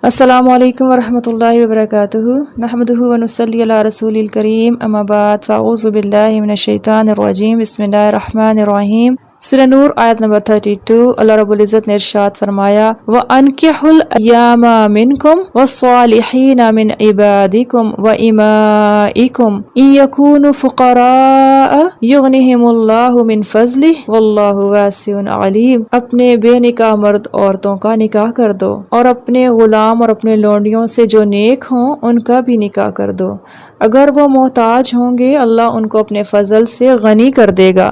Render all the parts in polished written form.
السلام علیکم ورحمۃ اللہ وبرکاتہ نحمدہ ونصلی علی رسول الکریم اما بعد فاعوذ باللہ من الشیطان الرجیم بسم اللہ الرحمن الرحیم۔ سورہ نور آیت نمبر 32 اللہ رب العزت نے ارشاد فرمایا وَأَنْكِحُوا الْأَيَّامَ مِنْكُمْ وَالصَّالِحِينَ مِنْ عِبَادِكُمْ وَإِمَائِكُمْ إِنْ يَكُونُوا فُقَرَاءَ يُغْنِهِمُ اللَّهُ مِنْ فَضْلِهِ وَاللَّهُ وَاسِعٌ عَلِيمٌ۔ اپنے بے نکاح مرد عورتوں کا نکاح کر دو اور اپنے غلام اور اپنے لونڈیوں سے جو نیک ہوں ان کا بھی نکاح کر دو، اگر وہ محتاج ہوں گے اللہ ان کو اپنے فضل سے غنی کر دے گا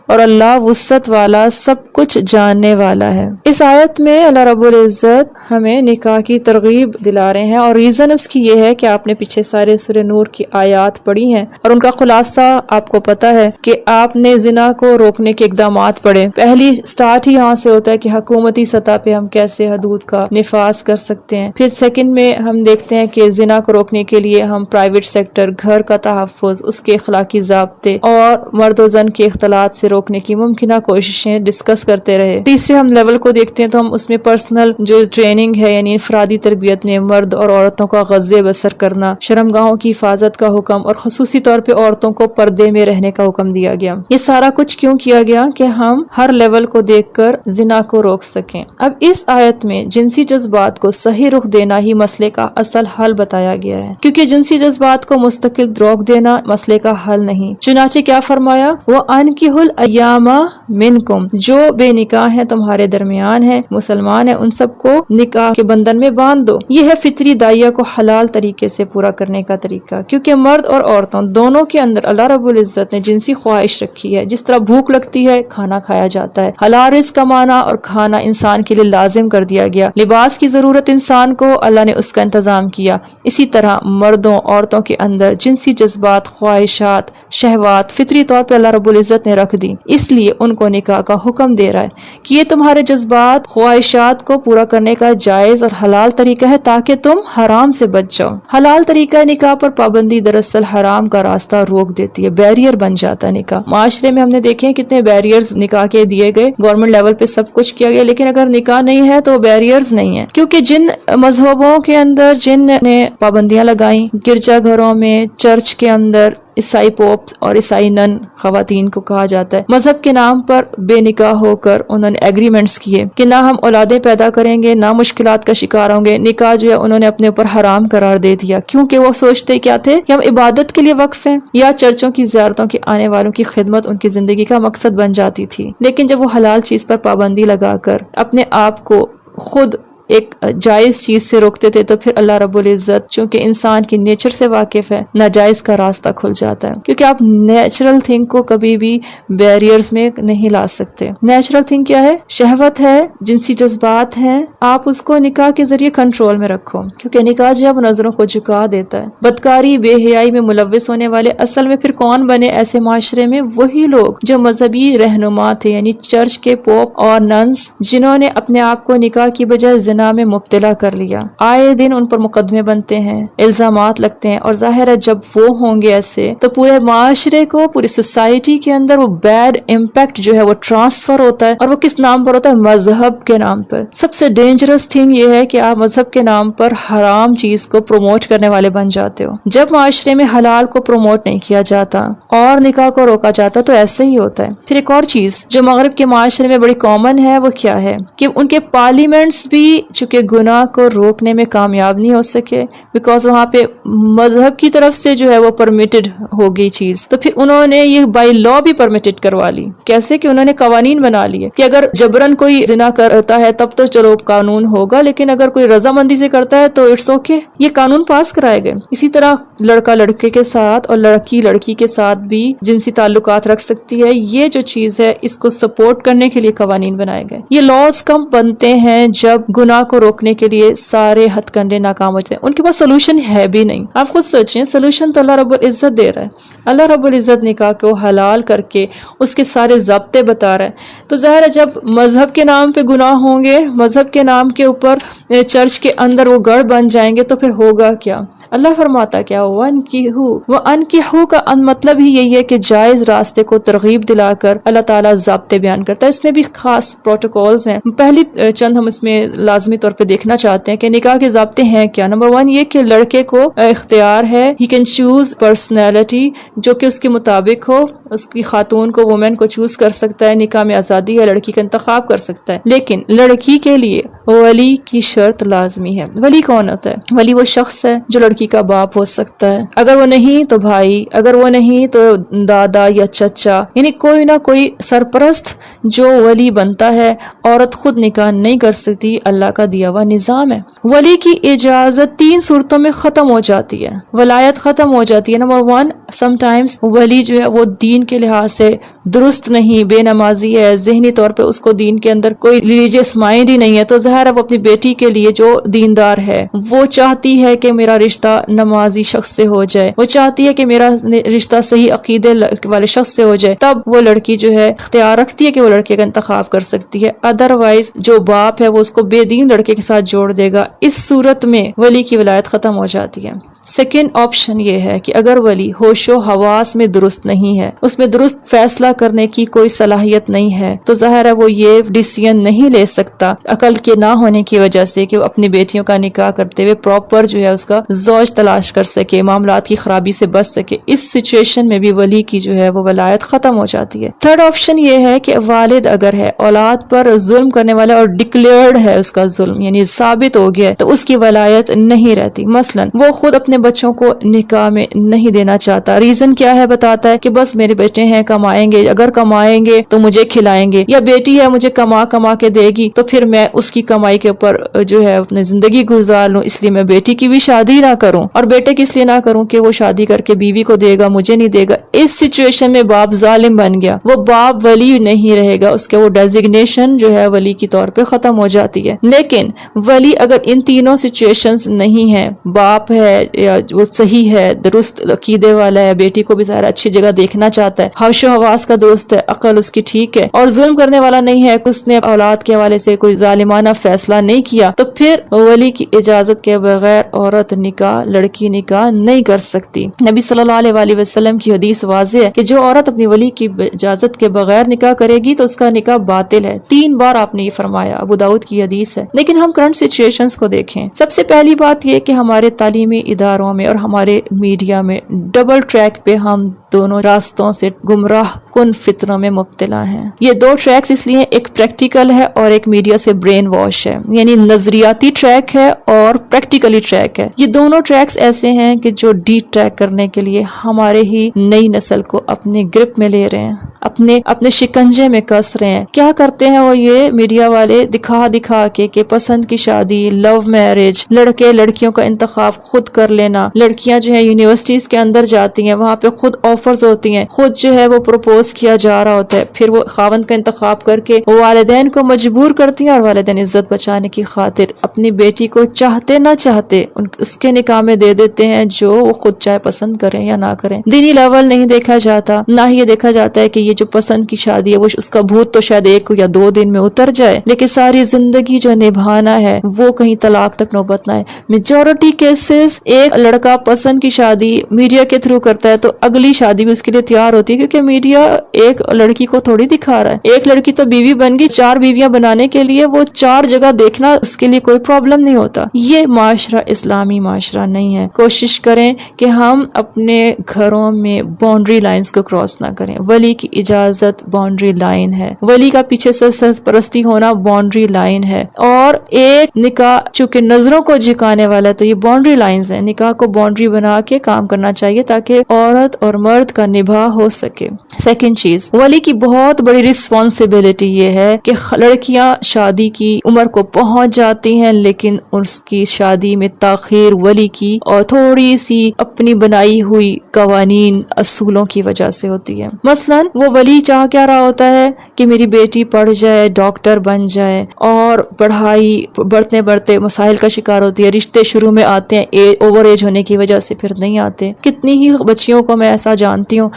اور اللہ وسعت والا سب کچھ جاننے والا ہے۔ اس آیت میں اللہ رب العزت ہمیں نکاح کی ترغیب دلا رہے ہیں، اور ریزن اس کی یہ ہے کہ آپ نے پیچھے سارے سورہ نور کی آیات پڑھی ہیں اور ان کا خلاصہ آپ کو پتا ہے کہ آپ نے زنا کو روکنے کے اقدامات پڑھے۔ پہلی سٹارٹ ہی یہاں سے ہوتا ہے کہ حکومتی سطح پہ ہم کیسے حدود کا نفاذ کر سکتے ہیں، پھر سیکنڈ میں ہم دیکھتے ہیں کہ زنا کو روکنے کے لیے ہم پرائیویٹ سیکٹر، گھر کا تحفظ، اس کے اخلاقی ضابطے اور مرد و زن کے اختلاط سے روکنے کی ممکنہ کوششیں ڈسکس کرتے رہے۔ تیسرے ہم لیول کو دیکھتے ہیں تو ہم اس میں پرسنل جو ٹریننگ ہے یعنی انفرادی تربیت میں مرد اور عورتوں کا غزے بسر کرنا، شرمگاہوں کی حفاظت کا حکم اور خصوصی طور پہ عورتوں کو پردے میں رہنے کا حکم دیا گیا۔ یہ سارا کچھ کیوں کیا گیا کہ ہم ہر لیول کو دیکھ کر زنا کو روک سکیں۔ اب اس آیت میں جنسی جذبات کو صحیح رخ دینا ہی مسئلے کا اصل حل بتایا گیا ہے، کیونکہ جنسی جذبات کو مستقل روک دینا مسئلے کا حل نہیں۔ چنانچہ کیا فرمایا وَأَنْكِحُوا الْأَيَّامَ مِنْكُمْ، جو بے نکاح ہیں تمہارے درمیان ہیں، مسلمان ہیں، ان سب کو نکاح کے بندھن میں باندھ دو۔ یہ ہے فطری داعیہ کو حلال طریقے سے پورا کرنے کا طریقہ، کیونکہ مرد اور عورتوں دونوں کے اندر اللہ رب العزت نے جنسی خواہش رکھی ہے۔ جس طرح بھوک لگتی ہے کھانا کھایا جاتا ہے، حلال رزق کمانا اور کھانا انسان کے لیے لازم کر دیا گیا، لباس کی ضرورت انسان کو اللہ نے اس کا انتظام کیا، اسی طرح مردوں عورتوں کے اندر جنسی جذبات، خواہشات، شہوات فطری طور پہ اللہ رب العزت نے رکھ دی، اس لیے ان کو نکاح کا حکم دے رہا ہے کہ یہ تمہارے جذبات، خواہشات کو پورا کرنے کا جائز اور حلال طریقہ ہے تاکہ تم حرام سے بچ جاؤ۔ حلال طریقہ نکاح پر پابندی دراصل حرام کا راستہ روک دیتی ہے، بیریئر بن جاتا ہے نکاح۔ معاشرے میں ہم نے دیکھے کتنے بیریئرز نکاح کے دیے گئے، گورنمنٹ لیول پہ سب کچھ کیا گیا، لیکن اگر نکاح نہیں ہے تو بیریئرز نہیں ہے، کیونکہ جن مذہبوں کے اندر جن نے پابندیاں لگائیں، گرجا گھروں میں، چرچ کے اندر عیسائی پوپ اور عیسائی نن خواتین کو کہا جاتا ہے، مذہب کے نام پر بے نکاح ہو کر انہوں نے ایگریمنٹس کیے کہ نہ ہم اولادیں پیدا کریں گے، نہ مشکلات کا شکار ہوں گے۔ نکاح جو ہے انہوں نے اپنے اوپر حرام قرار دے دیا، کیونکہ وہ سوچتے کیا تھے کہ ہم عبادت کے لیے وقف ہیں یا چرچوں کی زیارتوں کے آنے والوں کی خدمت ان کی زندگی کا مقصد بن جاتی تھی۔ لیکن جب وہ حلال چیز پر پابندی لگا کر اپنے آپ کو خود ایک جائز چیز سے روکتے تھے تو پھر اللہ رب العزت چونکہ انسان کی نیچر سے واقف ہے، ناجائز کا راستہ کھل جاتا ہے، کیونکہ آپ نیچرل تھنگ کو کبھی بھی بیریئرز میں نہیں لا سکتے۔ نیچرل تھنگ کیا ہے؟ شہوت ہے، جنسی جذبات ہیں، آپ اس کو نکاح کے ذریعے کنٹرول میں رکھو، کیونکہ نکاح جو ہے وہ نظروں کو جھکا دیتا ہے۔ بدکاری، بے حیائی میں ملوث ہونے والے اصل میں پھر کون بنے ایسے معاشرے میں؟ وہی لوگ جو مذہبی رہنما تھے، یعنی چرچ کے پوپ اور ننس، جنہوں نے اپنے آپ کو نکاح کی بجائے زنا میں مبتلا کر لیا۔ آئے دن ان پر مقدمے بنتے ہیں، الزامات لگتے ہیں، اور ظاہر ہے جب وہ ہوں گے ایسے تو پورے معاشرے کو، پوری سوسائٹی کے اندر وہ بیڈ امپیکٹ جو ہے وہ ٹرانسفر ہوتا ہے، اور وہ کس نام پر ہوتا ہے؟ مذہب کے نام پر۔ سب سے ڈینجرس تھنگ یہ ہے کہ آپ مذہب کے نام پر حرام چیز کو پروموٹ کرنے والے بن جاتے ہو۔ جب معاشرے میں حلال کو پروموٹ نہیں کیا جاتا اور نکاح کو روکا جاتا تو ایسے ہی ہوتا ہے۔ پھر ایک اور چیز جو مغرب کے معاشرے میں بڑی کامن ہے وہ کیا ہے کہ ان کے پارلیمنٹس بھی چونکہ گناہ کو روکنے میں کامیاب نہیں ہو سکے، بیکاز وہاں پہ مذہب کی طرف سے جو ہے وہ پرمیٹڈ ہو گئی چیز، تو پھر انہوں نے یہ بائی لا بھی پرمیٹڈ کروا لی۔ کیسے کہ انہوں نے قوانین بنا لیے کہ اگر جبرن کوئی زنا کرتا ہے تب تو چلو قانون ہوگا، لیکن اگر کوئی رضامندی سے کرتا ہے تو اٹس اوکے، یہ قانون پاس کرائے گئے۔ اسی طرح لڑکا لڑکے کے ساتھ اور لڑکی لڑکی کے ساتھ بھی جنسی تعلقات رکھ سکتی ہے، یہ جو چیز ہے اس کو سپورٹ کرنے کے لیے قوانین بنائے گئے۔ یہ لاز کم بنتے ہیں جب گناہ کو روکنے کے لیے سارے ہتھ کنڈے ناکام ہو جاتے ہیں، ان کے پاس سولوشن ہے بھی نہیں۔ آپ خود سوچیں، سولوشن تو اللہ رب العزت دے رہا ہے، اللہ رب العزت نکاح کو حلال کر کے اس کے سارے ضابطے بتا رہا ہے۔ تو ظاہر ہے جب مذہب کے نام پہ گناہ ہوں گے، مذہب کے نام کے اوپر چرچ کے اندر وہ گڑھ بن جائیں گے تو پھر ہوگا کیا؟ اللہ فرماتا کیا وَأَنْكِحُوا کا مطلب ہی یہی ہے کہ جائز راستے کو ترغیب دلا کر اللہ تعالیٰ ضابطے بیان کرتا ہے. اس میں بھی خاص پروٹوکولز ہیں. پہلی چند ہم اس میں لازمی طور پہ دیکھنا چاہتے ہیں کہ نکاح کے ضابطے ہیں کیا. نمبر 1 یہ کہ لڑکے کو اختیار ہے, ہی کین چوز پرسنالٹی جو کہ اس کے مطابق ہو. اس کی خاتون کو وومن کو چوز کر سکتا ہے, نکاح میں آزادی ہے, لڑکی کا انتخاب کر سکتا ہے. لیکن لڑکی کے لیے ولی کی شرط لازمی ہے. ولی کون ہوتا ہے؟ ولی وہ شخص ہے جو لڑکی کا باپ ہو سکتا ہے, اگر وہ نہیں تو بھائی, اگر وہ نہیں تو دادا یا چچا, یعنی کوئی نہ کوئی سرپرست جو ولی بنتا ہے. عورت خود نکاح نہیں کر سکتی, اللہ کا دیا ہوا نظام ہے. ولی کی اجازت 3 صورتوں میں ختم ہو جاتی ہے, ولایت ختم ہو جاتی ہے. نمبر 1 سم ٹائمز ولی جو ہے وہ دین کے لحاظ سے درست نہیں, بے نمازی ہے, ذہنی طور پہ اس کو دین کے اندر کوئی ریلیجیس مائنڈ ہی نہیں ہے, تو ظاہر ہے وہ اپنی بیٹی کے لیے جو دیندار ہے وہ چاہتی ہے کہ میرا رشتہ نمازی شخص سے ہو جائے, وہ چاہتی ہے کہ میرا رشتہ صحیح عقیدے والے شخص سے ہو جائے. تب وہ لڑکی جو ہے اختیار رکھتی ہے کہ وہ لڑکے کا انتخاب کر سکتی ہے. ادروائز جو باپ ہے وہ اس کو بے دین لڑکے کے ساتھ جوڑ دے گا. اس صورت میں ولی کی ولایت ختم ہو جاتی ہے. سیکنڈ آپشن یہ ہے کہ اگر ولی ہوش و حواس میں درست نہیں ہے, اس میں درست فیصلہ کرنے کی کوئی صلاحیت نہیں ہے, تو ظاہر ہے وہ یہ ڈیسیژن نہیں لے سکتا عقل کے نہ ہونے کی وجہ سے کہ وہ اپنی بیٹیوں کا نکاح کرتے ہوئے پراپر جو ہے اس کا زوج تلاش کر سکے, معاملات کی خرابی سے بچ سکے. اس سچویشن میں بھی ولی کی جو ہے وہ ولایت ختم ہو جاتی ہے. تھرڈ آپشن یہ ہے کہ والد اگر ہے اولاد پر ظلم کرنے والا اور ڈکلیئرڈ ہے اس کا ظلم, یعنی ثابت ہو گیا, تو اس کی ولایت نہیں رہتی. مثلا وہ خود اپنے بچوں کو نکاح میں نہیں دینا چاہتا. ریزن کیا ہے؟ بتاتا ہے کہ بس میرے بیٹے ہیں, کمائیں گے, اگر کمائیں گے تو مجھے کھلائیں گے, یا بیٹی ہے مجھے کما کے دے گی تو پھر میں اس کی کمائی کے اوپر جو ہے اپنی زندگی گزار لوں, اس لیے میں بیٹی کی بھی شادی نہ کروں. اور بیٹے کی اس لیے نہ کروں کہ وہ شادی کر کے بیوی کو دے گا, مجھے نہیں دے گا. اس سچویشن میں باپ ظالم بن گیا, وہ باپ ولی نہیں رہے گا, اس کے وہ ڈیزگنیشن جو ہے ولی کی طور پہ ختم ہو جاتی ہے. لیکن ولی اگر ان تینوں سچویشنز نہیں ہے, باپ ہے یا وہ صحیح ہے, درست عقیدے والا ہے, بیٹی کو بھی ظاہر اچھی جگہ دیکھنا چاہتا ہے, ہوش و حواس کا درست ہے, عقل اس کی ٹھیک ہے, اور ظلم کرنے والا نہیں ہے, اس نے اولاد کے حوالے سے کوئی ظالمانہ فیصلہ نہیں کیا, تو پھر ولی کی اجازت کے بغیر عورت نکاح, لڑکی نکاح نہیں کر سکتی. نبی صلی اللہ علیہ وآلہ وسلم کی حدیث واضح ہے کہ جو عورت اپنی ولی کی اجازت کے بغیر نکاح کرے گی تو اس کا نکاح باطل ہے. 3 بار آپ نے یہ فرمایا, ابو داؤد کی حدیث ہے. لیکن ہم کرنٹ سچویشنز کو دیکھیں. سب سے پہلی بات یہ کہ ہمارے تعلیمی اداروں میں اور ہمارے میڈیا میں ڈبل ٹریک پہ ہم دونوں راستوں سے گمراہ کن فتنوں میں مبتلا ہیں. یہ 2 ٹریکس اس لیے ایک پریکٹیکل ہے اور ایک میڈیا سے برین واش ہے, یعنی نظریاتی ٹریک ہے اور پریکٹیکلی ٹریک ہے. یہ دونوں ٹریکس ایسے ہیں کہ جو ڈی ٹریک کرنے کے لیے ہمارے ہی نئی نسل کو اپنے گرپ میں لے رہے ہیں, اپنے شکنجے میں کس رہے ہیں. کیا کرتے ہیں وہ یہ میڈیا والے؟ دکھا کے کہ پسند کی شادی, لو میرج, لڑکے لڑکیوں کا انتخاب خود کر لینا, لڑکیاں جو ہے یونیورسٹیز کے اندر جاتی ہیں, وہاں پہ خود آفرز ہوتی ہیں, خود جو ہے وہ پروپوز کیا جا رہا ہوتا ہے, پھر وہ خاوند کا انتخاب کر کے والدین کو مجبور کرتی ہیں, اور والدین عزت بچانے کی خاطر اپنی بیٹی کو چاہتے نہ چاہتے اس کے نکاح میں دے دیتے ہیں جو وہ خود چاہے پسند کریں یا نہ کریں. دینی لیول نہیں دیکھا جاتا, نہ ہی یہ دیکھا جاتا ہے کہ یہ جو پسند کی شادی ہے وہ اس کا بھوت تو شاید 1 یا 2 دن میں اتر جائے, لیکن ساری زندگی جو نبھانا ہے وہ کہیں طلاق تک نوبت نہ ہے. میجورٹی کیسز ایک لڑکا پسند کی شادی میڈیا کے تھرو کرتا ہے تو اگلی شادی بھی اس کے لیے تیار ہوتی ہے, کیونکہ میڈیا ایک لڑکی کو تھوڑی دکھا رہا ہے. ایک لڑکی تو بیوی بن گئی, 4 بیویاں بنانے کے لیے وہ 4 جگہ دیکھنا اس کے لیے کوئی پرابلم نہیں ہوتا. یہ معاشرہ اسلامی معاشرہ نہیں ہے. کوشش کریں کہ ہم اپنے گھروں میں باؤنڈری لائنز کو کراس نہ کریں. ولی کی اجازت باؤنڈری لائن ہے, ولی کا پیچھے سے سرپرستی ہونا باؤنڈری لائن ہے, اور ایک نکاح چونکہ نظروں کو جھکانے والا ہے تو یہ باؤنڈری لائنز ہیں. نکاح کو باؤنڈری بنا کے کام کرنا چاہیے تاکہ عورت اور مرد کا نباہ ہو سکے. سیکنڈ چیز, ولی کی بہت بڑی رسپانسبلٹی یہ ہے کہ لڑکیاں شادی کی عمر کو پہنچ جاتی ہیں لیکن اس کی شادی میں تاخیر ولی کی اور تھوڑی سی اپنی بنائی ہوئی قوانین اصولوں کی وجہ سے ہوتی ہے. مثلا وہ ولی چاہ کیا رہا ہوتا ہے کہ میری بیٹی پڑھ جائے, ڈاکٹر بن جائے, اور پڑھائی بڑھتے بڑھتے مسائل کا شکار ہوتی ہے, رشتے شروع میں آتے ہیں اوور ایج ہونے کی وجہ سے پھر نہیں آتے. کتنی ہی بچیوں کو میں ایسا جانتی ہوں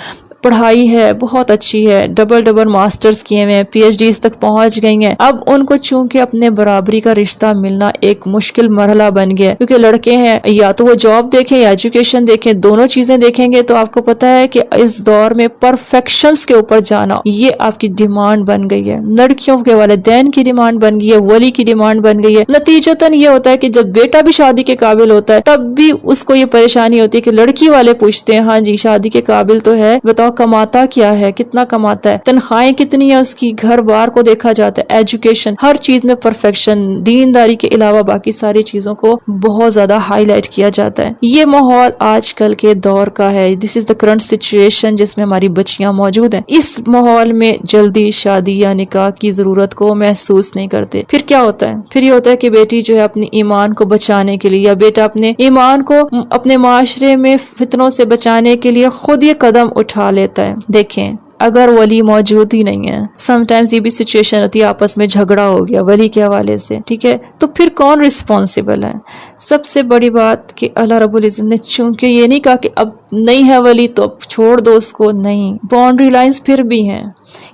پڑھائی ہے بہت اچھی ہے، ڈبل ماسٹرز کیے ہوئے ہیں، پی ایچ ڈیز تک پہنچ گئی ہیں، اب ان کو چونکہ اپنے برابری کا رشتہ ملنا ایک مشکل مرحلہ بن گیا، کیونکہ لڑکے ہیں یا تو وہ جاب دیکھیں یا ایجوکیشن دیکھیں، دونوں چیزیں دیکھیں گے تو آپ کو پتا ہے کہ اس دور میں پرفیکشنز کے اوپر جانا یہ آپ کی ڈیمانڈ بن گئی ہے، لڑکیوں کے والدین کی ڈیمانڈ بن گئی ہے، ولی کی ڈیمانڈ بن گئی ہے۔ نتیجتاً یہ ہوتا ہے کہ جب بیٹا بھی شادی کے قابل ہوتا ہے تب بھی اس کو یہ پریشانی ہوتی ہے کہ لڑکی والے پوچھتے ہیں ہاں جی شادی کے قابل تو ہے، بتاؤ کماتا کیا ہے، کتنا کماتا ہے، تنخواہیں کتنی ہے اس کی، گھر بار کو دیکھا جاتا ہے، ایجوکیشن، ہر چیز میں پرفیکشن، دینداری کے علاوہ باقی ساری چیزوں کو بہت زیادہ ہائی لائٹ کیا جاتا ہے۔ یہ ماحول آج کل کے دور کا ہے، دس از دا کرنٹ سچویشن جس میں ہماری بچیاں موجود ہیں۔ اس ماحول میں جلدی شادی یا نکاح کی ضرورت کو محسوس نہیں کرتے۔ پھر کیا ہوتا ہے؟ پھر یہ ہوتا ہے کہ بیٹی جو ہے اپنی ایمان کو بچانے کے لیے یا بیٹا اپنے ایمان کو اپنے معاشرے میں فتنوں سے بچانے کے لیے خود یہ قدم اٹھا لیتا ہے۔ دیکھیں اگر ولی موجود ہی نہیں ہے، سم ٹائمز یہ بھی سچویشن ہوتی ہے آپس میں جھگڑا ہو گیا ولی کے حوالے سے، ٹھیک ہے، تو پھر کون رسپانسبل ہے؟ سب سے بڑی بات کہ اللہ رب العزت نے چونکہ یہ نہیں کہا کہ اب نہیں ہے ولی تو اب چھوڑ دو اس کو، نہیں، باؤنڈری لائنز پھر بھی ہیں۔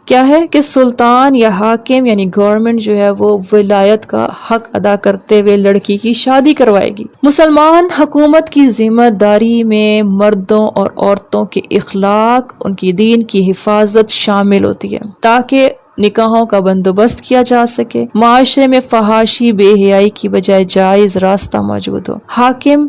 کیا ہے کہ سلطان یا حاکم یعنی گورنمنٹ جو ہے وہ ولایت کا حق ادا کرتے ہوئے لڑکی کی شادی کروائے گی۔ مسلمان حکومت کی ذمہ داری میں مردوں اور عورتوں کے اخلاق، ان کی دین کی حفاظت شامل ہوتی ہے تاکہ نکاحوں کا بندوبست کیا جا سکے، معاشرے میں فحاشی بے حیائی کی بجائے جائز راستہ موجود ہو۔ حاکم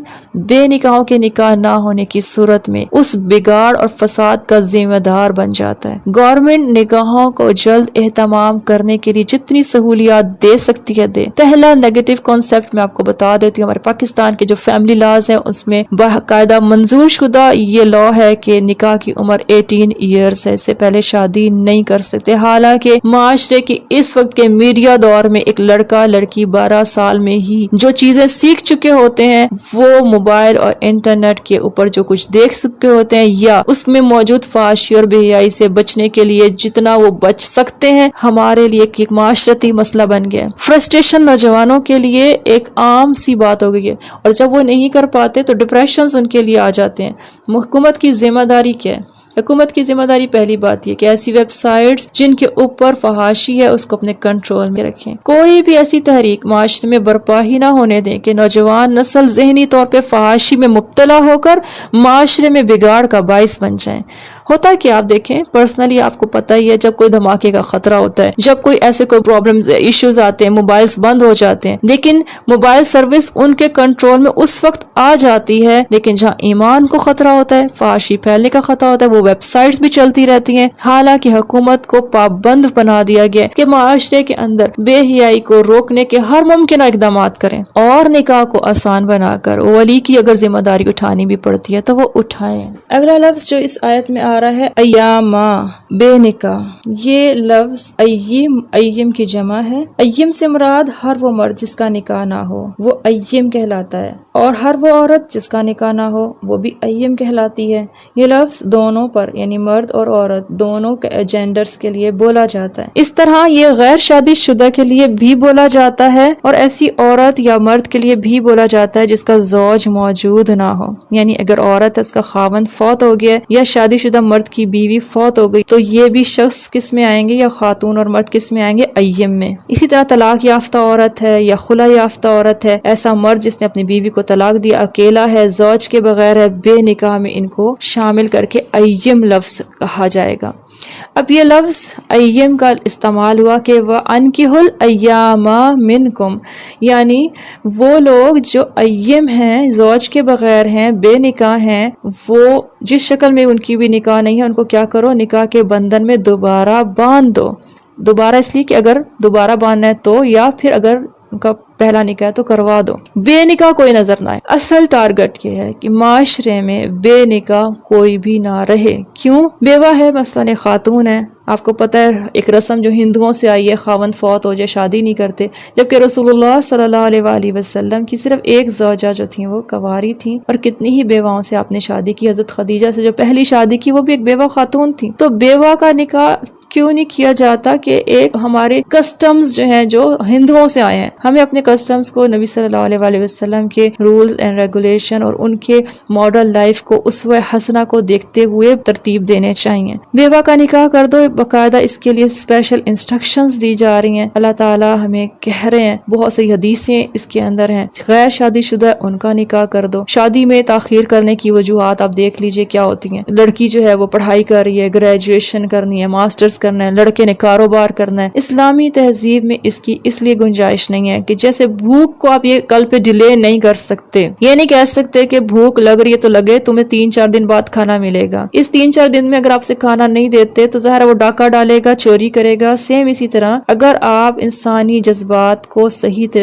بے نکاحوں کے نکاح نہ ہونے کی صورت میں اس بگاڑ اور فساد کا ذمہ دار بن جاتا ہے۔ گورنمنٹ نکاحوں کو جلد اہتمام کرنے کے لیے جتنی سہولیات دے سکتی ہے دے۔ پہلا نیگیٹو کانسیپٹ میں آپ کو بتا دیتی ہوں، ہمارے پاکستان کے جو فیملی لاز ہیں اس میں باقاعدہ منظور شدہ یہ لا ہے کہ نکاح کی عمر 18 ایئرس ہے، اس سے پہلے شادی نہیں کر سکتے۔ حالانکہ معاشرے کے اس وقت کے میڈیا دور میں ایک لڑکا لڑکی 12 سال میں ہی جو چیزیں سیکھ چکے ہوتے ہیں وہ موبائل اور انٹرنیٹ کے اوپر جو کچھ دیکھ چکے ہوتے ہیں یا اس میں موجود فحاشی اور بے حیائی سے بچنے کے لیے جتنا وہ بچ سکتے ہیں ہمارے لیے ایک معاشرتی مسئلہ بن گیا ہے۔ فرسٹریشن نوجوانوں کے لیے ایک عام سی بات ہو گئی ہے اور جب وہ نہیں کر پاتے تو ڈپریشنز ان کے لیے آ جاتے ہیں۔ حکومت کی ذمہ داری کیا ہے؟ حکومت کی ذمہ داری پہلی بات یہ کہ ایسی ویب سائٹس جن کے اوپر فحاشی ہے اس کو اپنے کنٹرول میں رکھیں۔ کوئی بھی ایسی تحریک معاشرے میں برپا ہی نہ ہونے دیں کہ نوجوان نسل ذہنی طور پہ فحاشی میں مبتلا ہو کر معاشرے میں بگاڑ کا باعث بن جائیں۔ ہوتا ہے کہ آپ دیکھیں پرسنلی آپ کو پتہ ہی ہے جب کوئی دھماکے کا خطرہ ہوتا ہے، جب کوئی ایسے کوئی پرابلمز ایشوز آتے ہیں، موبائلز بند ہو جاتے ہیں، لیکن موبائل سروس ان کے کنٹرول میں اس وقت آ جاتی ہے، لیکن جہاں ایمان کو خطرہ ہوتا ہے، فحاشی پھیلنے کا خطرہ ہوتا ہے، وہ ویب سائٹس بھی چلتی رہتی ہیں۔ حالانکہ حکومت کو پابند بنا دیا گیا کہ معاشرے کے اندر بے حیائی کو روکنے کے ہر ممکنہ اقدامات کریں اور نکاح کو آسان بنا کر ولی کی اگر ذمہ داری اٹھانی بھی پڑتی ہے تو وہ اٹھائیں۔ اگلا لفظ جو اس آیت میں آ رہا ہے ایاما، بے نکاح، یہ لفظ ایم کی جمع ہے۔ ایم سے مراد ہر وہ مرد جس کا نکاح نہ ہو وہ ایم کہلاتا ہے، اور ہر وہ عورت جس کا نکاح نہ ہو وہ بھی ایم کہلاتی ہے۔ یہ لفظ دونوں پر یعنی مرد اور عورت دونوں جینڈرز کے لیے بولا جاتا ہے۔ اس طرح یہ غیر شادی شدہ کے لیے بھی بولا جاتا ہے اور ایسی عورت یا مرد کے لیے بھی بولا جاتا ہے جس کا زوج موجود نہ ہو، یعنی اگر عورت اس کا خاوند فوت ہو گیا یا شادی شدہ مرد کی بیوی فوت ہو گئی تو یہ بھی شخص کس میں آئیں گے، یا خاتون اور مرد کس میں آئیں گے، ایم میں۔ اسی طرح طلاق یافتہ عورت ہے یا خلا یافتہ عورت ہے، ایسا مرد جس نے اپنی بیوی کو طلاق دیا، اکیلا ہے، زوج کے بغیر ہے، بے نکاح میں ان کو شامل کر کے ایم لفظ کہا جائے گا۔ اب یہ لفظ ایم کا استعمال ہوا کہ وَأَنكِحُوا الْأَيَّامَ مِنْكُمْ، یعنی وہ لوگ جو ایم ہیں، زوج کے بغیر ہیں، بے نکاح ہیں، وہ جس شکل میں ان کی بھی نکاح نہیں ہے ان کو کیا کرو، نکاح کے بندھن میں دوبارہ باندھ دو۔ دوبارہ اس لیے کہ اگر دوبارہ باندھنا ہے تو، یا پھر اگر ان کا پہلا نکاح تو کروا دو، بے نکاح کوئی نظر نہ آئے۔ اصل ٹارگٹ یہ ہے کہ معاشرے میں بے نکاح کوئی بھی نہ رہے۔ کیوں؟ بیوہ ہے، مثلاً ایک خاتون ہے، آپ کو پتہ ہے ایک رسم جو ہندوؤں سے آئی ہے، خاوند فوت ہو جائے شادی نہیں کرتے، جبکہ رسول اللہ صلی اللہ علیہ وآلہ وسلم کی صرف ایک زوجہ جو تھیں وہ کنواری تھیں، اور کتنی ہی بیواؤں سے آپ نے شادی کی۔ حضرت خدیجہ سے جو پہلی شادی کی وہ بھی ایک بیوہ خاتون تھی۔ تو بیوہ کا نکاح کیوں نہیں کیا جاتا کہ ایک ہمارے کسٹمز جو ہیں جو ہندوؤں سے آئے ہیں، ہمیں اپنے کسٹمز کو نبی صلی اللہ علیہ وسلم کے رولز اینڈ ریگولیشن اور ان کے ماڈل لائف کو اسوہ حسنہ کو دیکھتے ہوئے ترتیب دینے چاہیے. بیوہ کا نکاح کر دو، باقاعدہ اس کے لیے اسپیشل انسٹرکشنز دی جا رہی ہیں. اللہ تعالی ہمیں کہہ رہے ہیں، بہت سی حدیثیں اس کے اندر ہیں، غیر شادی شدہ ان کا نکاح کر دو. شادی میں تاخیر کرنے کی وجوہات آپ دیکھ لیجئے کیا ہوتی ہیں. لڑکی جو ہے وہ پڑھائی کر رہی ہے، گریجویشن کرنی ہے، ماسٹرز کرنا ہے، لڑکے نے کاروبار کرنا ہے. اسلامی تہذیب میں اس کی اس لیے گنجائش نہیں ہے کہ جیسے بھوک کو آپ یہ کل پہ ڈیلے نہیں کر سکتے. یہ نہیں کہہ سکتے کہ بھوک لگ رہی ہے تو لگے، تمہیں 3-4 دن بعد کھانا ملے گا. اس 3-4 دن میں اگر آپ سے کھانا نہیں دیتے تو ظاہر ہے وہ ڈاکہ ڈالے گا، چوری کرے گا. سیم اسی طرح اگر آپ انسانی جذبات کو صحیح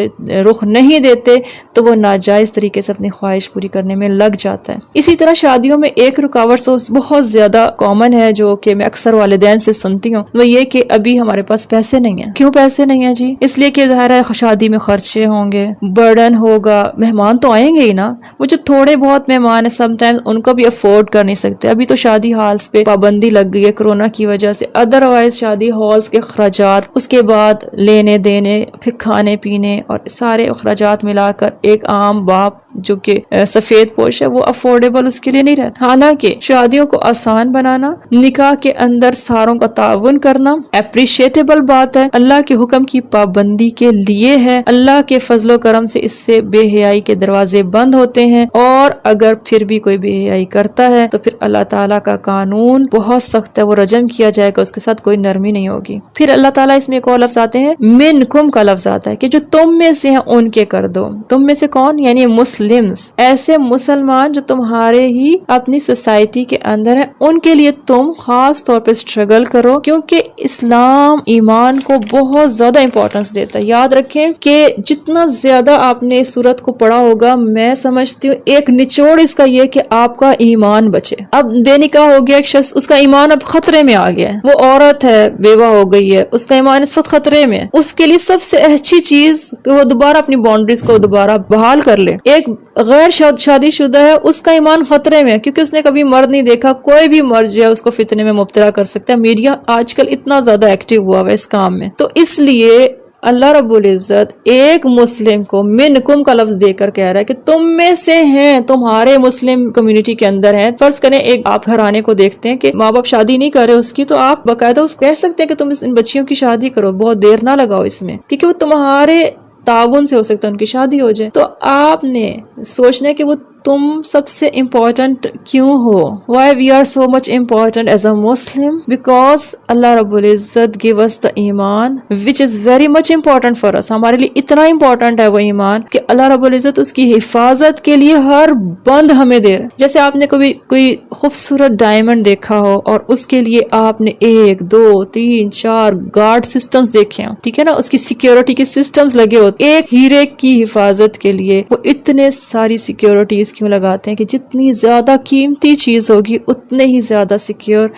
رخ نہیں دیتے تو وہ ناجائز طریقے سے اپنی خواہش پوری کرنے میں لگ جاتا ہے. اسی طرح شادیوں میں ایک رکاوٹ بہت زیادہ کامن ہے جو کہ میں اکثر والدین سے سنتی ہوں، وہ یہ کہ ابھی ہمارے پاس پیسے نہیں ہیں. کیوں پیسے نہیں ہیں جی؟ اس لیے کہ ظاہر ہے شادی میں خرچے ہوں گے، برڈن ہوگا، مہمان تو آئیں گے ہی نا. وہ جو تھوڑے بہت مہمان ہیں سم ٹائمز ان کو بھی افورڈ کر نہیں سکتے. ابھی تو شادی ہالز پہ پابندی لگ گئی ہے کورونا کی وجہ سے، ادروائز شادی ہالز کے اخراجات، اس کے بعد لینے دینے، پھر کھانے پینے اور سارے اخراجات ملا کر ایک عام باپ جو کہ سفید پوش ہے وہ افورڈیبل اس کے لیے نہیں رہتا. حالانکہ شادیوں کو آسان بنانا، نکاح کے اندر ساروں کا تعاون کرنا اپریشیٹیبل بات ہے، اللہ کے حکم کی پابندی کے لیے ہے. اللہ کے فضل و کرم سے اس سے بے حیائی کے دروازے بند ہوتے ہیں، اور اگر پھر بھی کوئی بے حیائی کرتا ہے تو پھر اللہ تعالیٰ کا قانون بہت سخت ہے، وہ رجم کیا جائے گا، اس کے ساتھ کوئی نرمی نہیں ہوگی. پھر اللہ تعالیٰ اس میں ایک اور لفظ آتے ہیں، منکم کا لفظ آتا ہے کہ جو تم میں سے ہیں ان کے کر دو. تم میں سے کون؟ یعنی مسلمز، ایسے مسلمان جو تمہارے ہی اپنی سوسائٹی کے اندر ہیں، ان کے لیے تم خاص طور پہ اسٹرگل کرو، کیونکہ اسلام ایمان کو بہت زیادہ امپورٹنس دیتا ہے. یاد رکھیں کہ جتنا زیادہ آپ نے اس صورت کو پڑھا ہوگا، میں سمجھتی ہوں ایک نچوڑ اس کا یہ کہ آپ کا ایمان بچے. اب بے نکاح ہو گیا ایک شخص، اس کا ایمان اب خطرے میں آ گیا ہے. وہ عورت ہے، بیوہ ہو گئی ہے، اس کا ایمان اس وقت خطرے میں ہے. اس کے لیے سب سے اچھی چیز کہ وہ دوبارہ اپنی باؤنڈریز کو دوبارہ بحال کر لے. ایک غیر شادی شدہ ہے، اس کا ایمان خطرے میں ہے کیونکہ اس نے کبھی مرد نہیں دیکھا. کوئی بھی مرد جو ہے اس کو فتنے میں مبتلا کر سکتا ہے. میڈیا آج کل اتنا زیادہ ایکٹیو ہوا ہے اس کام میں، تو اس لیے اللہ رب العزت ایک مسلم کو منکم کا لفظ دے کر کہہ رہا ہے کہ تم میں سے ہیں، تمہارے مسلم کمیونٹی کے اندر ہیں. فرض کریں ایک آپ گھرانے کو دیکھتے ہیں کہ ماں باپ شادی نہیں کر رہے اس کی، تو آپ باقاعدہ اس کو کہہ سکتے ہیں کہ تم ان بچیوں کی شادی کرو، بہت دیر نہ لگاؤ اس میں، کیونکہ وہ تمہارے تعاون سے ہو سکتا ہے ان کی شادی ہو جائے. تو آپ نے سوچنا ہے کہ وہ تم سب سے امپورٹنٹ کیوں ہو. Why we are so much important as a Muslim? Because Allah رب العزت give us the ایمان which is very much important for us. ہمارے لیے اتنا امپورٹنٹ ہے وہ ایمان کہ اللہ رب العزت اس کی حفاظت کے لیے ہر بند ہمیں دے رہا ہے. جیسے آپ نے کبھی کوئی خوبصورت ڈائمنڈ دیکھا ہو اور اس کے لیے آپ نے 1 2 3 4 گارڈ سسٹمز دیکھے ہوں، ٹھیک ہے نا، اس کی سیکیورٹی کے سسٹمز لگے ہوتے. ایک ہیرے کی حفاظت کے لیے وہ اتنے ساری سیکیورٹیز کیوں لگاتے ہیں کہ جتنی زیادہ قیمتی چیز ہوگی اتنے ہی زیادہ سیکیور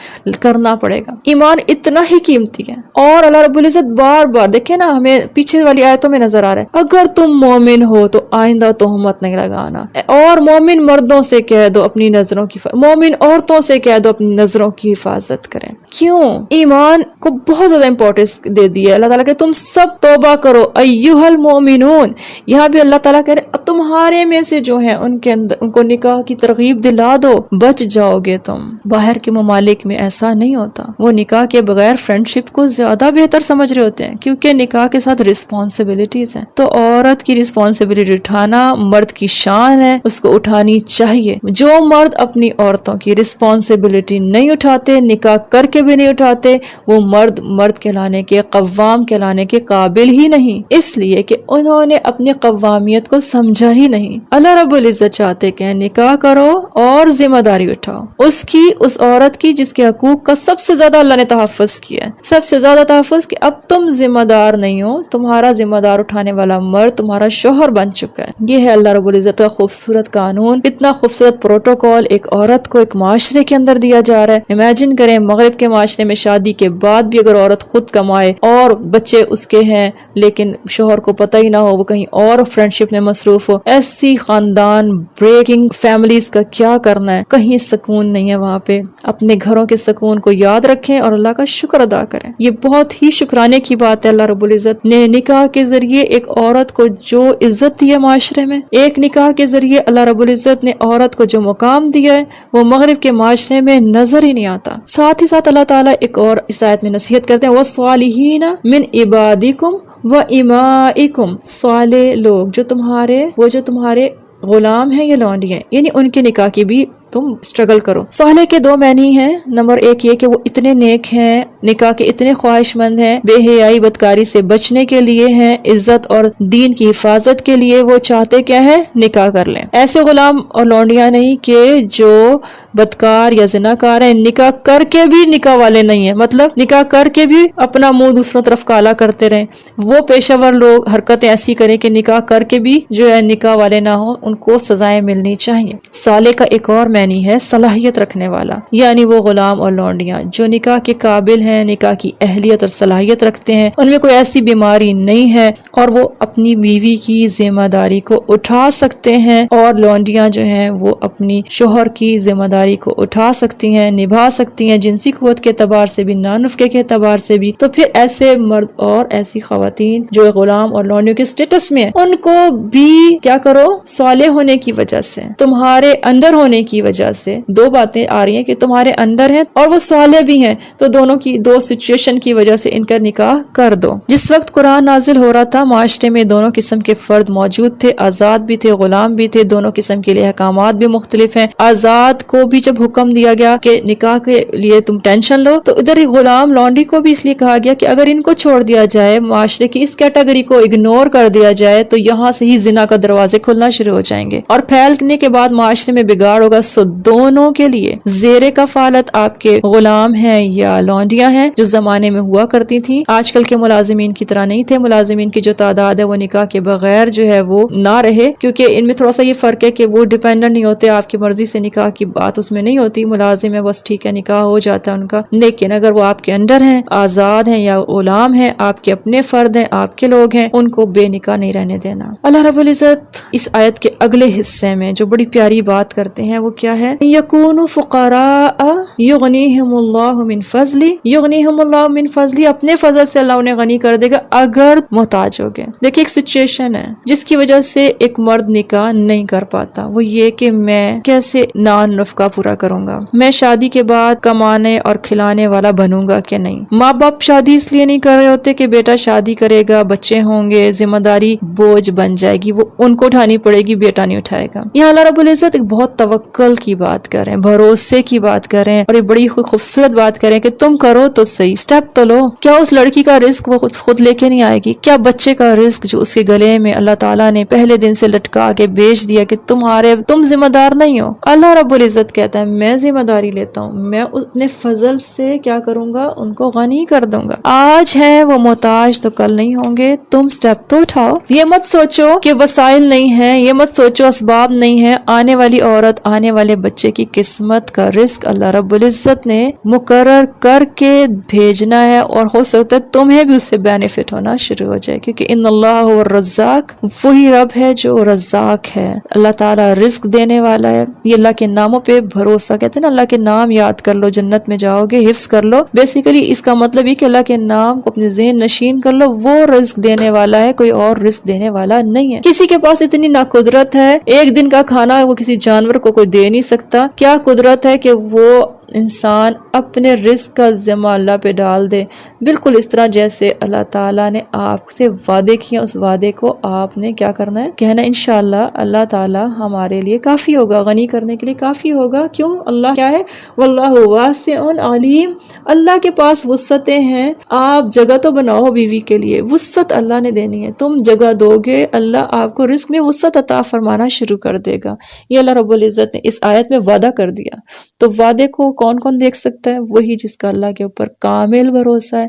کرنا پڑے گا. ایمان اتنا ہی قیمتی ہے. اور اللہ رب العزت بار بار دیکھیں نا، ہمیں پیچھے والی آیتوں میں نظر آ رہا ہے، اگر تم مومن ہو تو آئندہ تہمت نہیں لگانا. اور مومن مردوں سے کہہ دو اپنی نظروں کی مومن عورتوں سے کہہ دو اپنی نظروں کی حفاظت کریں. کیوں؟ ایمان کو بہت زیادہ امپورٹنس دے دی ہے اللہ تعالیٰ کہ تم سب توبہ کرو ایھا المؤمنون. یہاں بھی اللہ تعالیٰ کہہ رہے اب تمہارے میں سے جو ہیں ان کے اندر ان کو نکاح کی ترغیب دلا دو، بچ جاؤ گے تم. باہر کے ممالک میں ایسا نہیں ہوتا، وہ نکاح کے بغیر فرینڈشپ کو زیادہ بہتر سمجھ رہے ہوتے ہیں کیونکہ نکاح کے ساتھ رسپانسبلٹیز ہیں. تو عورت کی رسپانسبلٹی اٹھانا مرد کی شان ہے، اس کو اٹھانی چاہیے. جو مرد اپنی عورتوں کی رسپانسبلٹی نہیں اٹھاتے، نکاح کر کے بھی نہیں اٹھاتے، وہ مرد کہلانے کے، قوام کہلانے کے قابل ہی نہیں، اس لیے کہ انہوں نے اپنی قوامیت کو سمجھا ہی نہیں. اللہ رب العزت چاہتے کہ نکاح کرو اور ذمہ داری اٹھاؤ اس عورت کی جس کے حقوق کا سب سے زیادہ اللہ نے تحفظ کیا ہے، سب سے زیادہ تحفظ کہ اب تم ذمہ دار نہیں ہو، تمہارا ذمہ دار اٹھانے والا مرد تمہارا شوہر بن چکا ہے. یہ ہے اللہ رب العزت کا خوبصورت قانون، اتنا خوبصورت پروٹوکول ایک عورت کو ایک معاشرے کے اندر دیا جا رہا ہے. امیجن کریں مغرب کے معاشرے میں شادی کے بعد بھی اگر عورت خود کمائے اور بچے اس کے ہیں لیکن شوہر کو پتہ ہی نہ ہو، وہ کہیں اور فرینڈشپ میں مصروف ہو، دیکھو ایسی خاندان بریکنگ فیملیز کا کیا کرنا ہے، کہیں سکون نہیں ہے وہاں پہ. اپنے گھروں کے سکون کو یاد رکھیں اور اللہ کا شکر ادا کریں. یہ بہت ہی شکرانے کی بات ہے. اللہ رب العزت نے نکاح کے ذریعے ایک عورت کو جو عزت دی ہے معاشرے میں، ایک نکاح کے ذریعے اللہ رب العزت نے عورت کو جو مقام دیا ہے وہ مغرب کے معاشرے میں نظر ہی نہیں آتا. ساتھ ہی ساتھ اللہ تعالیٰ ایک اور اس آیت میں نصیحت کرتے ہیں، وَالصَّالِحِينَ مِنْ عِبَادِكُمْ وَإِمَائِكُمْ، صالح لوگ جو تمہارے غلام ہیں یا لونڈی ہیں، یعنی ان کے نکاح کی بھی تم اسٹرگل کرو. صالح کے دو معنی ہیں. نمبر ایک یہ کہ وہ اتنے نیک ہیں، نکاح کے اتنے خواہش مند ہیں، بے حیائی بدکاری سے بچنے کے لیے ہیں، عزت اور دین کی حفاظت کے لیے وہ چاہتے کیا ہے، نکاح کر لیں. ایسے غلام اور لونڈیاں نہیں کہ جو بدکار یا زناکار ہیں، نکاح کر کے بھی نکاح والے نہیں ہیں، مطلب نکاح کر کے بھی اپنا منہ دوسروں طرف کالا کرتے رہیں. وہ پیشہ ور لوگ حرکتیں ایسی کریں کہ نکاح کر کے بھی جو ہے نکاح والے نہ ہوں، ان کو سزائیں ملنی چاہیے. صالح کا ایک اور معنی ہے صلاحیت رکھنے والا، یعنی وہ غلام اور لونڈیاں جو نکاح کے قابل ہیں، نکاح کی اہلیت اور صلاحیت رکھتے ہیں، ان میں کوئی ایسی بیماری نہیں ہے اور وہ اپنی بیوی کی ذمہ داری کو اٹھا سکتے ہیں، اور لونڈیاں جو ہیں وہ اپنی شوہر کی ذمہ داری کو اٹھا سکتی ہیں، نبھا سکتی ہیں، جنسی قوت کے اعتبار سے بھی، نانفقے کے اعتبار سے بھی. تو پھر ایسے مرد اور ایسی خواتین جو غلام اور لونڈیوں کے سٹیٹس میں ہیں، ان کو بھی کیا کرو، صالح ہونے کی وجہ سے، تمہارے اندر ہونے کی وجہ سے، دو باتیں آ رہی ہیں کہ تمہارے اندر ہیں اور وہ صالح بھی ہیں، تو دونوں کی دو سچویشن کی وجہ سے ان کا نکاح کر دو. جس وقت قرآن نازل ہو رہا تھا، معاشرے میں دونوں قسم کے فرد موجود تھے، آزاد بھی تھے، غلام بھی تھے. دونوں قسم کے لیے احکامات بھی مختلف ہیں. آزاد کو بھی جب حکم دیا گیا کہ نکاح کے لیے تم ٹینشن لو، تو ادھر غلام لونڈی کو بھی اس لیے کہا گیا کہ اگر ان کو چھوڑ دیا جائے، معاشرے کی اس کیٹیگری کو اگنور کر دیا جائے، تو یہاں سے ہی زنا کا دروازے کھلنا شروع ہو جائیں گے اور پھیلنے کے بعد معاشرے میں بگاڑ ہوگا. سو دونوں کے لیے زیر کفالت آپ کے غلام ہیں یا لونڈیاں ہیں جو زمانے میں ہوا کرتی تھیں. آج کل کے ملازمین کی طرح نہیں تھے. ملازمین کی جو تعداد ہے وہ نکاح کے بغیر جو ہے وہ نہ رہے، کیونکہ ان میں تھوڑا سا یہ فرق ہے کہ وہ ڈیپینڈنٹ نہیں ہوتے، آپ کی مرضی سے نکاح کی بات اس میں نہیں ہوتی. ملازم ہے بس ٹھیک ہے، نکاح ہو جاتا ہے ان کا. لیکن اگر وہ آپ کے انڈر ہیں، آزاد ہیں یا غلام ہیں، آپ کے اپنے فرد ہیں، آپ کے لوگ ہیں، ان کو بے نکاح نہیں رہنے دینا. اللہ رب العزت اس آیت کے اگلے حصے میں جو بڑی پیاری بات کرتے ہیں وہ کیا ہے، یکونوا فقراء یغنیہم اللہ من فضلہ، یغنیہم اللہ من فضلہ، اپنے فضل سے اللہ انہیں غنی کر دے گا اگر محتاج ہو گئے. دیکھیں ایک سچویشن ہے جس کی وجہ سے ایک مرد نکاح نہیں کر پاتا، وہ یہ کہ میں کیسے نان نفقہ پورا کروں گا، میں شادی کے بعد کمانے اور کھلانے والا بنوں گا کہ نہیں. ماں باپ شادی اس لیے نہیں کر رہے ہوتے کہ بیٹا شادی کرے گا، بچے ہوں گے، ذمہ داری بوجھ بن جائے گی، وہ ان کو اٹھانی پڑے گی، بیٹا نہیں اٹھائے گا. یہ اللہ رب العزت ایک بہت توکل کی بات کر رہے ہیں، بھروسے کی بات کر رہے ہیں، اور یہ بڑی خوبصورت بات کر رہے ہیں کہ تم کرو تو صحیح، سٹیپ تو لو. کیا اس لڑکی کا رزق وہ خود لے کے نہیں آئے گی؟ کیا بچے کا رزق جو اس کے گلے میں اللہ تعالیٰ نے پہلے دن سے لٹکا کے بیچ دیا کہ تم ذمہ دار نہیں ہو؟ اللہ رب العزت کہتا ہے میں ذمہ داری لیتا ہوں، میں اپنے فضل سے کیا کروں گا، ان کو غنی کر دوں گا. آج ہے وہ محتاج تو کل نہیں ہوں گے، تم سٹیپ تو اٹھاؤ. یہ مت سوچو کہ وسائل نہیں ہیں، یہ مت سوچو اسباب نہیں ہیں. آنے والی عورت، آنے والے بچے کی قسمت کا رزق اللہ رب العزت نے مقرر کر کے بھیجنا ہے، اور ہو سکتا ہے تمہیں بھی اس سے بینیفٹ ہونا شروع ہو جائے، کیونکہ ان اللہ هو الرزاق، وہی رب ہے جو رزاق ہے. اللہ تعالیٰ رزق دینے والا ہے. یہ اللہ کے ناموں پہ بھروسہ، کہتے ہیں نا اللہ کے نام یاد کر لو جنت میں جاؤ گے، حفظ کر لو. بیسیکلی اس کا مطلب یہ کہ اللہ کے نام کو اپنے ذہن نشین کر لو. وہ رزق دینے والا ہے، کوئی اور رزق دینے والا نہیں ہے. کسی کے پاس اتنی نا قدرت ہے، ایک دن کا کھانا وہ کسی جانور کو کوئی دے نہیں سکتا. کیا قدرت ہے کہ وہ انسان اپنے رزق کا ذمہ اللہ پہ ڈال دے. بالکل اس طرح جیسے اللہ تعالیٰ نے آپ سے وعدے کیا، اس وعدے کو آپ نے کیا کرنا ہے، کہنا انشاءاللہ اللہ تعالیٰ ہمارے لیے کافی ہوگا، غنی کرنے کے لیے کافی ہوگا. کیوں؟ اللہ کیا ہے، واللہ واسع علیم، اللہ کے پاس وسعتیں ہیں. آپ جگہ تو بناؤ بیوی کے لیے، وسعت اللہ نے دینی ہے. تم جگہ دو گے، اللہ آپ کو رزق میں وسعت عطا فرمانا شروع کر دے گا. یہ اللہ رب العزت نے اس آیت میں وعدہ کر دیا. تو وعدے کو کون کون دیکھ سکتا ہے؟ وہی جس کا اللہ کے اوپر کامل بھروسہ ہے،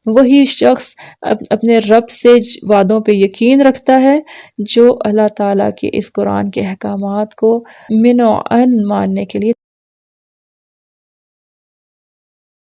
وہی شخص اپنے رب سے وعدوں پہ یقین رکھتا ہے جو اللہ تعالیٰ کے اس قرآن کے احکامات کو من و عن ماننے کے لیے